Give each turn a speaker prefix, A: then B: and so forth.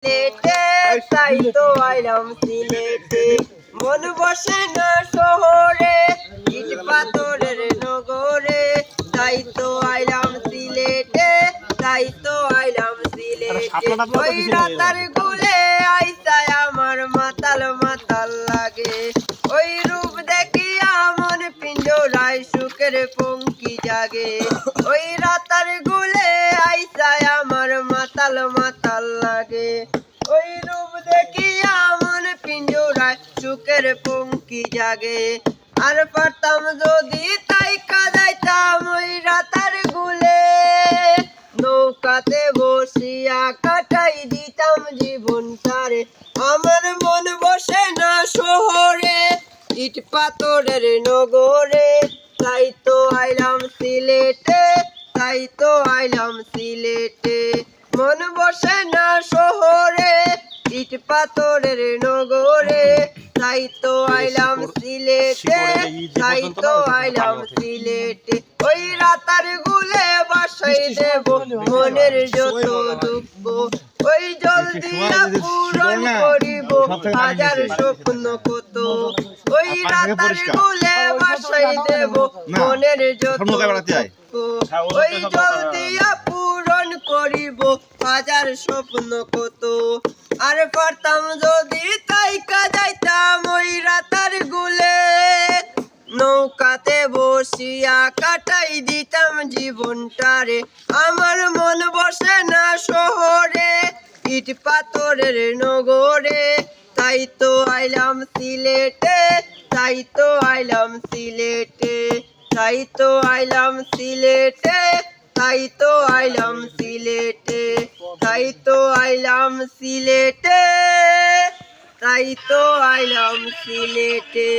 A: সিলেটে তাই তো আইলাম সিলেটে, মন বসে না শহরে, ইট পাথরের নগরে, তাই তো আইলাম সিলেটে, তাই তো আইলাম সিলেটে। ওই রাতার গুলে আইসায় আমার মাতাল মাতাল লাগে, ওই রূপ দেখিয়া মন পিঞ্জরায় সুখের পঙ্কি জাগে। ওই রাতার গুলে আইসায় আমার মাতাল মাতাল লাগে, ওই রূপ দেখিয়া মন পিঞ্জরায় সুখের পঙ্কি জাগে। আর পারতাম যদি তাই কাদাইতাম ওই রাতার গুলে, নৌকাতে বসিয়া কাটাই দিতাম জীবনটারে। আমার মন বসে না শহরে, ইট পাথরের নগরে, তাই তো আইলাম সিলেটে, তাই তো আইলাম সিলেটে। মন বসে না শহরে, ইট পাথরের নগরে, তাই তো আইলাম সিলেটে, তাই তো আইলাম সিলেটে। ওই রাতার গুলে বাসাই দেব মনের যত দুঃখ, ওই জল দিয়া পূরণ করিব হাজার স্বপ্ন কত। ওই রাতার গুলে বাসাই দেব মনের যত দুঃখ, ওই জল দিয়া পূরণ করিব হাজার স্বপ্ন কত। আর পারতাম যদি তাই কাদাইতাম ওই রাতার গুলে, নৌকাতে বসিয়া কাটাই দিতাম জীবনটারে। আমার মন বসে না শহরে, ইট পাথরের নগরে, তাই তো আইলাম সিলেটে, তাই তো আইলাম সিলেটে, তাই তো আইলাম সিলেটে, তাই তো আইলাম সিলেটে, তাই তো আইলাম সিলেটে, তাই তো আইলাম সিলেটে।